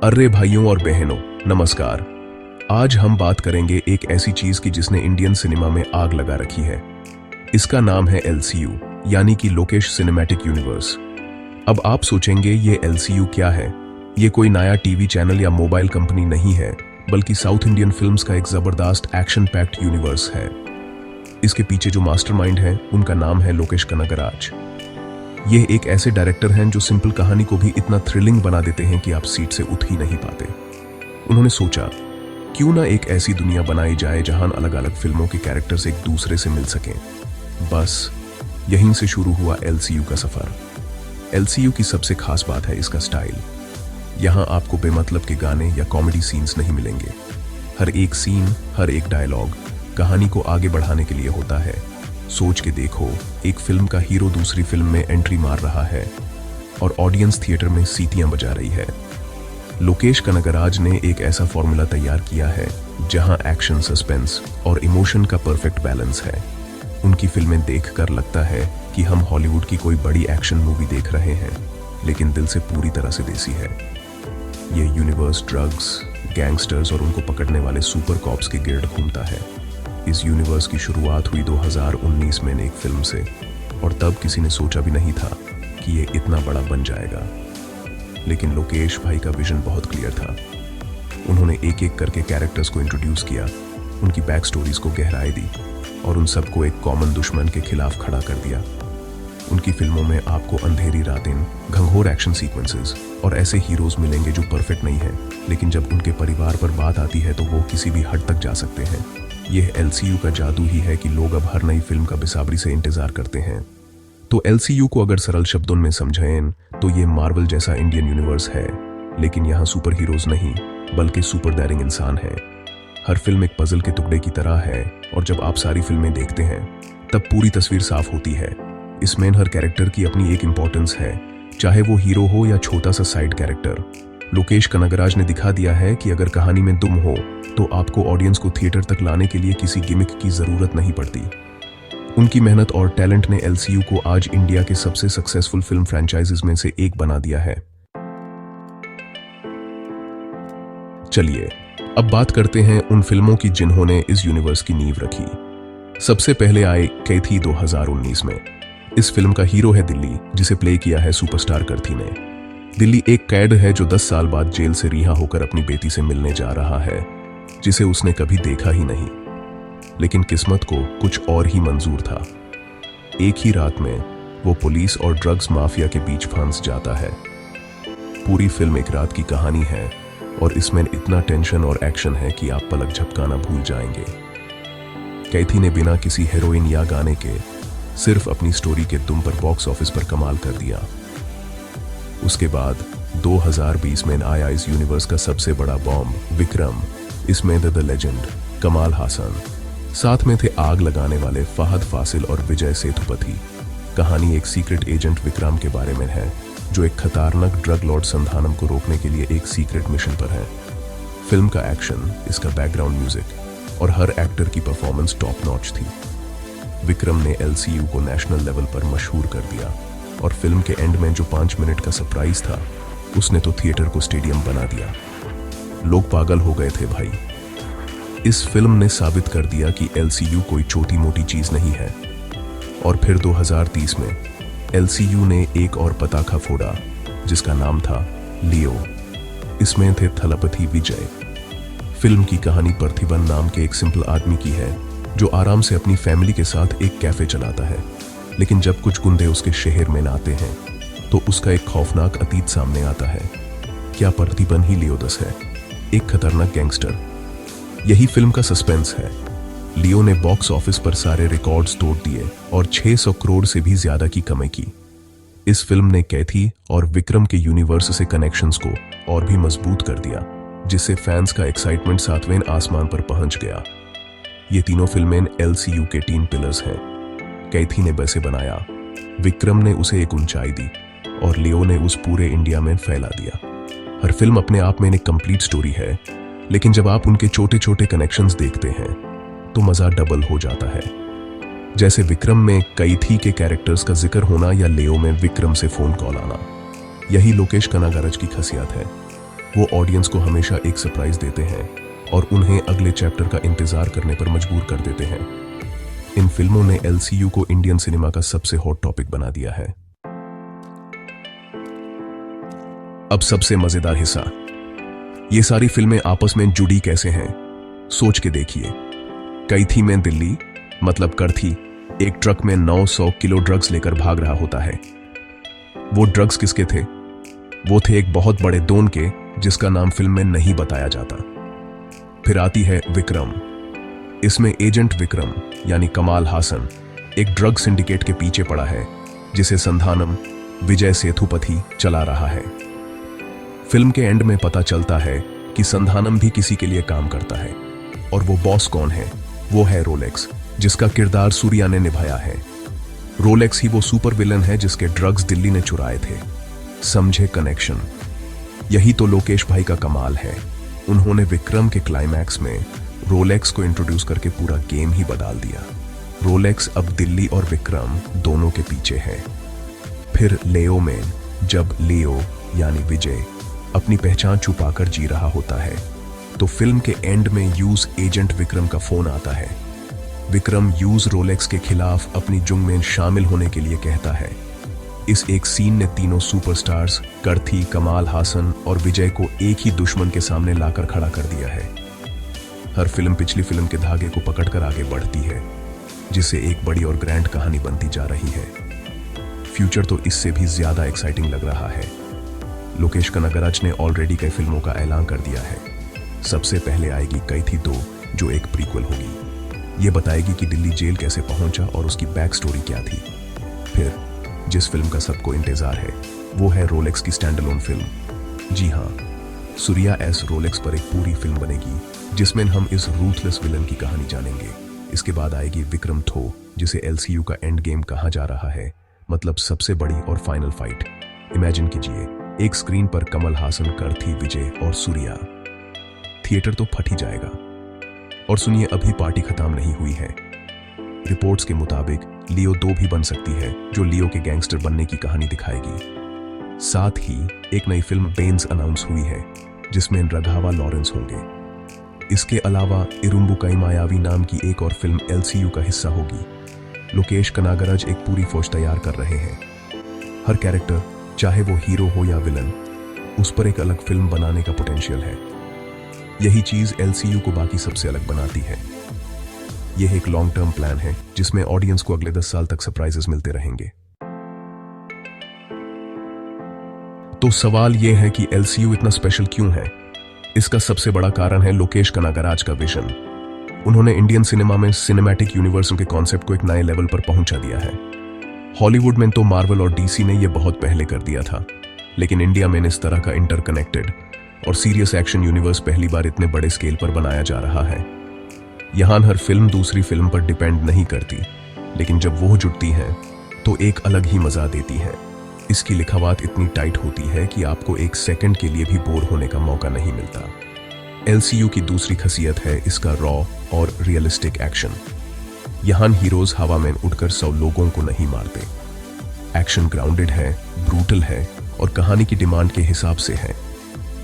अरे भाइयों और बहनों, नमस्कार। आज हम बात करेंगे एक ऐसी चीज की जिसने इंडियन सिनेमा में आग लगा रखी है। इसका नाम है एलसीयू, यानी कि लोकेश सिनेमैटिक यूनिवर्स। अब आप सोचेंगे ये एलसीयू क्या है? ये कोई नया टीवी चैनल या मोबाइल कंपनी नहीं है, बल्कि साउथ इंडियन फिल्म्स का एक जबरदस्त एक्शन पैक्ड यूनिवर्स है। इसके पीछे जो मास्टरमाइंड है उनका नाम है लोकेश कनगराज। ये एक ऐसे डायरेक्टर हैं जो सिंपल कहानी को भी इतना थ्रिलिंग बना देते हैं कि आप सीट से उठ ही नहीं पाते। उन्होंने सोचा, क्यों ना एक ऐसी दुनिया बनाई जाए जहां अलग अलग फिल्मों के कैरेक्टर्स एक दूसरे से मिल सकें। बस यहीं से शुरू हुआ एलसीयू का सफर। एलसीयू की सबसे खास बात है इसका स्टाइल। यहां आपको बेमतलब के गाने या कॉमेडी सीन्स नहीं मिलेंगे। हर एक सीन, हर एक डायलॉग कहानी को आगे बढ़ाने के लिए होता है। सोच के देखो, एक फिल्म का हीरो दूसरी फिल्म में एंट्री मार रहा है और ऑडियंस थिएटर में सीटियां बजा रही है। लोकेश कनगराज ने एक ऐसा फॉर्मूला तैयार किया है जहां एक्शन, सस्पेंस और इमोशन का परफेक्ट बैलेंस है। उनकी फिल्में देखकर लगता है कि हम हॉलीवुड की कोई बड़ी एक्शन मूवी देख रहे हैं, लेकिन दिल से पूरी तरह से देसी है। ये यूनिवर्स ड्रग्स, गैंगस्टर्स और उनको पकड़ने वाले सुपर कॉप्स के गिर्द घूमता है। इस यूनिवर्स की शुरुआत हुई 2019 में एक फिल्म से, और तब किसी ने सोचा भी नहीं था कि ये इतना बड़ा बन जाएगा। लेकिन लोकेश भाई का विजन बहुत क्लियर था। उन्होंने एक एक करके कैरेक्टर्स को इंट्रोड्यूस किया, उनकी बैक स्टोरीज को गहराई दी और उन सबको एक कॉमन दुश्मन के खिलाफ खड़ा कर दिया। उनकी फिल्मों में आपको अंधेरी रातें, घंघोर एक्शन सीक्वेंसेस और ऐसे हीरोज मिलेंगे जो परफेक्ट नहीं हैं, लेकिन जब उनके परिवार पर बात आती है तो वो किसी भी हद तक जा सकते हैं। यह एलसीयू का जादू ही है कि लोग अब हर नई फिल्म का बेसब्री से इंतजार करते हैं। तो एलसीयू को अगर सरल शब्दों में समझें तो ये मार्वल जैसा इंडियन यूनिवर्स है, लेकिन यहाँ सुपर हीरोज नहीं बल्कि सुपर डेयरिंग इंसान है। हर फिल्म एक पजल के टुकड़े की तरह है, और जब आप सारी फिल्में देखते हैं तब पूरी तस्वीर साफ होती है। इसमें हर कैरेक्टर की अपनी एक इंपॉर्टेंस है, चाहे वो हीरो हो या छोटा सा साइड कैरेक्टर। लोकेश कनगराज ने दिखा दिया है कि अगर कहानी में दुम हो तो आपको ऑडियंस को थिएटर तक लाने के लिए किसी गिमिक की जरूरत नहीं पड़ती। उनकी मेहनत और टैलेंट ने एलसीयू को आज इंडिया के सबसे सक्सेसफुल फिल्म फ्रेंचाइजीज में से एक बना दिया है। चलिए अब बात करते हैं उन फिल्मों की जिन्होंने इस यूनिवर्स की नींव रखी। सबसे पहले आए कैथी 2019 में। इस फिल्म का हीरो है दिल्ली, जिसे प्ले किया है सुपरस्टार कर्थी ने। दिल्ली एक कैद है जो 10 साल बाद जेल से रिहा होकर अपनी बेटी से मिलने जा रहा है, जिसे उसने कभी देखा ही नहीं। लेकिन किस्मत को कुछ और ही मंजूर था। एक ही रात में वो पुलिस और ड्रग्स माफिया के बीच फंस जाता है। पूरी फिल्म एक रात की कहानी है, और इसमें इतना टेंशन और एक्शन है कि आप पलक झपकाना भूल जाएंगे। कैथी ने बिना किसी हीरोइन या गाने के सिर्फ अपनी स्टोरी के दम पर बॉक्स ऑफिस पर कमाल कर दिया। उसके बाद 2020 में आया इस यूनिवर्स का सबसे बड़ा बॉम्ब विक्रम। इसमें द लेजेंड कमाल हासन, साथ में थे आग लगाने वाले फहद फासिल और विजय सेतुपति। कहानी एक सीक्रेट एजेंट विक्रम के बारे में है, जो एक खतरनाक ड्रग लॉर्ड संधानम को रोकने के लिए एक सीक्रेट मिशन पर है। फिल्म का एक्शन, इसका बैकग्राउंड म्यूजिक और हर एक्टर की परफॉर्मेंस टॉप नॉच थी। विक्रम ने एलसीयू को नेशनल लेवल पर मशहूर कर दिया, और फिल्म के एंड में जो 5 मिनट का सरप्राइज था, उसने तो थिएटर को स्टेडियम बना दिया। लोग पागल हो गए थे भाई। इस फिल्म ने साबित कर दिया कि एलसीयू कोई छोटी मोटी चीज नहीं है। और फिर 2030 में एलसीयू ने एक और पताखा फोड़ा, जिसका नाम था लियो। इसमें थे थलपति विजय। फिल्म की कहानी पार्थिबन नाम के एक सिंपल आदमी की है, जो आराम से अपनी फैमिली के साथ एक कैफे चलाता है। लेकिन जब कुछ गुंडे उसके शहर में आते हैं तो उसका एक खौफनाक अतीत सामने आता है। क्या पार्थिबन ही लियोदस है, एक खतरनाक गैंगस्टर? यही फिल्म का सस्पेंस है। लियो ने बॉक्स ऑफिस पर सारे रिकॉर्ड्स तोड़ दिए और 600 करोड़ से भी ज्यादा की कमाई की। इस फिल्म ने कैथी और विक्रम के यूनिवर्स से कनेक्शंस को और भी मजबूत कर दिया, जिससे फैंस का एक्साइटमेंट 7वें आसमान पर पहुंच गया। ये तीनों फिल्में एलसीयू के 3 पिलर्स हैं। कैथी ने वैसे बनाया, विक्रम ने उसे एक ऊंचाई दी, और लियो ने उस पूरे इंडिया में फैला दिया। हर फिल्म अपने आप में एक कंप्लीट स्टोरी है, लेकिन जब आप उनके छोटे छोटे कनेक्शंस देखते हैं तो मजा डबल हो जाता है। जैसे विक्रम में कैथी के कैरेक्टर्स का जिक्र होना, या लियो में विक्रम से फोन कॉल आना। यही लोकेश कनगराज की खासियत है। वो ऑडियंस को हमेशा एक सरप्राइज देते हैं और उन्हें अगले चैप्टर का इंतजार करने पर मजबूर कर देते हैं। इन फिल्मों ने एलसीयू को इंडियन सिनेमा का सबसे हॉट टॉपिक बना दिया है। अब सबसे मजेदार हिस्सा, ये सारी फिल्में आपस में जुड़ी कैसे हैं, सोच के देखिए। कैथी में दिल्ली मतलब करथी एक ट्रक में 900 किलो ड्रग्स लेकर भाग रहा होता है। वो ड्रग्स किसके थे? वो थे एक बहुत बड़े डॉन के, जिसका नाम फिल्म में नहीं बताया जाता। फिर आती है विक्रम। इसमें एजेंट विक्रम यानी कमाल हासन एक ड्रग सिंडिकेट के पीछे पड़ा है, जिसे संधानम विजय सेतुपति चला रहा है। फिल्म के एंड में पता चलता है कि संधानम भी किसी के लिए काम करता है, और वो बॉस कौन है? वो है रोलेक्स, जिसका किरदार सूर्या ने निभाया है। रोलेक्स ही वो सुपर विलन है जिसके ड्रग्स दिल्ली ने चुराए थे। समझे कनेक्शन? यही तो लोकेश भाई का कमाल है। उन्होंने विक्रम के क्लाइमैक्स में रोलेक्स को इंट्रोड्यूस करके पूरा गेम ही बदल दिया। रोलेक्स अब दिल्ली और विक्रम दोनों के पीछे है। फिर लेओ में जब लियो यानी विजय अपनी पहचान छुपाकर जी रहा होता है, तो फिल्म के एंड में यूज एजेंट विक्रम का फोन आता है। विक्रम यूज रोलेक्स के खिलाफ अपनी जंग में शामिल होने के लिए कहता है। इस एक सीन ने तीनों सुपरस्टार्स करथी, कमाल हासन और विजय को एक ही दुश्मन के सामने लाकर खड़ा कर दिया है। हर फिल्म पिछली फिल्म के धागे को पकड़कर आगे बढ़ती है, जिससे एक बड़ी और ग्रैंड कहानी बनती जा रही है। फ्यूचर तो इससे भी ज्यादा एक्साइटिंग लग रहा है। लोकेश कनगराज ने ऑलरेडी कई फिल्मों का ऐलान कर दिया है। सबसे पहले आएगी कैथी 2, जो एक प्रीक्वल होगी। ये बताएगी कि दिल्ली जेल कैसे पहुंचा और उसकी बैक स्टोरी क्या थी। फिर जिस फिल्म का सबको इंतजार है, वो है रोलेक्स की स्टैंड अलोन फिल्म। जी हाँ, सूर्या एस रोलेक्स पर एक पूरी फिल्म बनेगी, जिसमें हम इस रूथलेस विलन की कहानी जानेंगे। इसके बाद आएगी विक्रम थो, जिसे एलसीयू का एंड गेम कहा जा रहा है, मतलब सबसे बड़ी और फाइनल फाइट। इमेजिन कीजिए, एक स्क्रीन पर कमल हासन, करथी, विजय और सूर्या। थिएटर तो फट ही जाएगा। और सुनिए, अभी पार्टी खत्म नहीं हुई है। रिपोर्ट्स के मुताबिक लियो 2 भी बन सकती है, जो लियो के गैंगस्टर बनने की कहानी दिखाएगी। साथ ही एक नई फिल्म बेन्स अनाउंस हुई है, जिसमें रघावा लॉरेंस होंगे। इसके अलावा इरुम्बुकाई मायावी नाम की एक और फिल्म एलसीयू का हिस्सा होगी। लोकेश कनागराज एक पूरी फौज तैयार कर रहे हैं। हर कैरेक्टर, चाहे वो हीरो हो या विलन, उस पर एक अलग फिल्म बनाने का पोटेंशियल है। यही चीज एलसीयू को बाकी सबसे अलग बनाती है। यह एक लॉन्ग टर्म प्लान है, जिसमें ऑडियंस को अगले 10 साल तक सरप्राइजेस मिलते रहेंगे। तो सवाल यह है कि एलसीयू इतना स्पेशल क्यों है? इसका सबसे बड़ा कारण है लोकेश कनागराज का विजन। उन्होंने इंडियन सिनेमा में सिनेमैटिक यूनिवर्स के कॉन्सेप्ट को एक नए लेवल पर पहुंचा दिया है। हॉलीवुड में तो मार्वल और डीसी ने यह बहुत पहले कर दिया था, लेकिन इंडिया में इस तरह का इंटरकनेक्टेड और सीरियस एक्शन यूनिवर्स पहली बार इतने बड़े स्केल पर बनाया जा रहा है। यहां हर फिल्म दूसरी फिल्म पर डिपेंड नहीं करती, लेकिन जब वो जुड़ती हैं तो एक अलग ही मजा देती है। इसकी लिखावट इतनी टाइट होती है कि आपको एक सेकंड के लिए भी बोर होने का मौका नहीं मिलता। एलसीयू की दूसरी खासियत है इसका रॉ और रियलिस्टिक एक्शन। यहां हीरोज हवा में उड़कर 100 लोगों को नहीं मारते। एक्शन ग्राउंडेड है, ब्रूटल है और कहानी की डिमांड के हिसाब से है।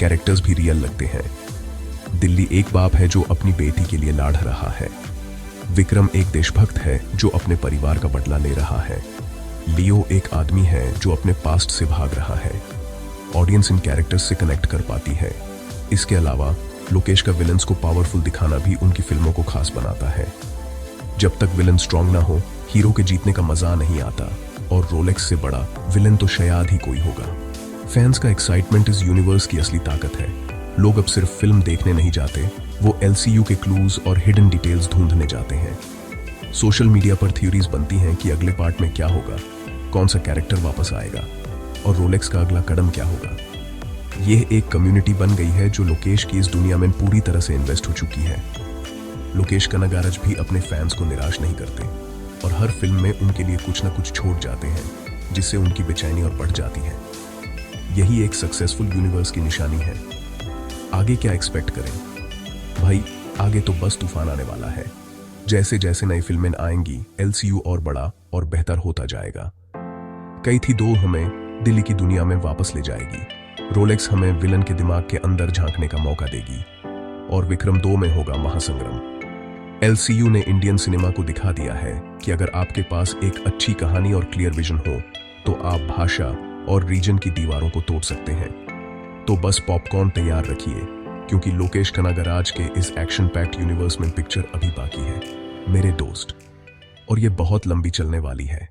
कैरेक्टर्स भी रियल लगते हैं। दिल्ली एक बाप है जो अपनी बेटी के लिए लड़ रहा है। विक्रम एक देशभक्त है जो अपने परिवार का बदला ले रहा है। लियो एक आदमी है जो अपने पास्ट से भाग रहा है। ऑडियंस इन कैरेक्टर्स से कनेक्ट कर पाती है। इसके अलावा लोकेश का विलन्स को पावरफुल दिखाना भी उनकी फिल्मों को खास बनाता है। जब तक विलन स्ट्रांग ना हो, हीरो के जीतने का मजा नहीं आता, और रोलेक्स से बड़ा विलन तो शायद ही कोई होगा। फैंस का एक्साइटमेंट इस यूनिवर्स की असली ताकत है। लोग अब सिर्फ फिल्म देखने नहीं जाते, वो एलसीयू के क्लूज और हिडन डिटेल्स ढूंढने जाते हैं। सोशल मीडिया पर थ्योरीज बनती हैं कि अगले पार्ट में क्या होगा, कौन सा कैरेक्टर वापस आएगा और रोलेक्स का अगला कदम क्या होगा। यह एक कम्युनिटी बन गई है जो लोकेश की इस दुनिया में पूरी तरह से इन्वेस्ट हो चुकी है। लोकेश कनागराज भी अपने फैंस को निराश नहीं करते और हर फिल्म में उनके लिए कुछ न कुछ छोड़ जाते हैं, जिससे उनकी बेचैनी और बढ़ जाती है। यही एक सक्सेसफुल यूनिवर्स की निशानी है। आगे क्या एक्सपेक्ट करें भाई? आगे तो बस तूफान आने वाला है। जैसे जैसे नई फिल्में आएंगी, एलसीयू और बड़ा और बेहतर होता जाएगा। कैथी 2 हमें दिल्ली की दुनिया में वापस ले जाएगी। रोलेक्स हमें विलन के दिमाग के अंदर झांकने का मौका देगी और विक्रम 2 में होगा महासंग्राम। एलसीयू ने इंडियन सिनेमा को दिखा दिया है कि अगर आपके पास एक अच्छी कहानी और क्लियर विजन हो तो आप भाषा और रीजन की दीवारों को तोड़ सकते हैं। तो बस पॉपकॉर्न तैयार रखिए, क्योंकि लोकेश कनागराज के इस एक्शन पैक्ड यूनिवर्स में पिक्चर अभी बाकी है मेरे दोस्त, और ये बहुत लंबी चलने वाली है।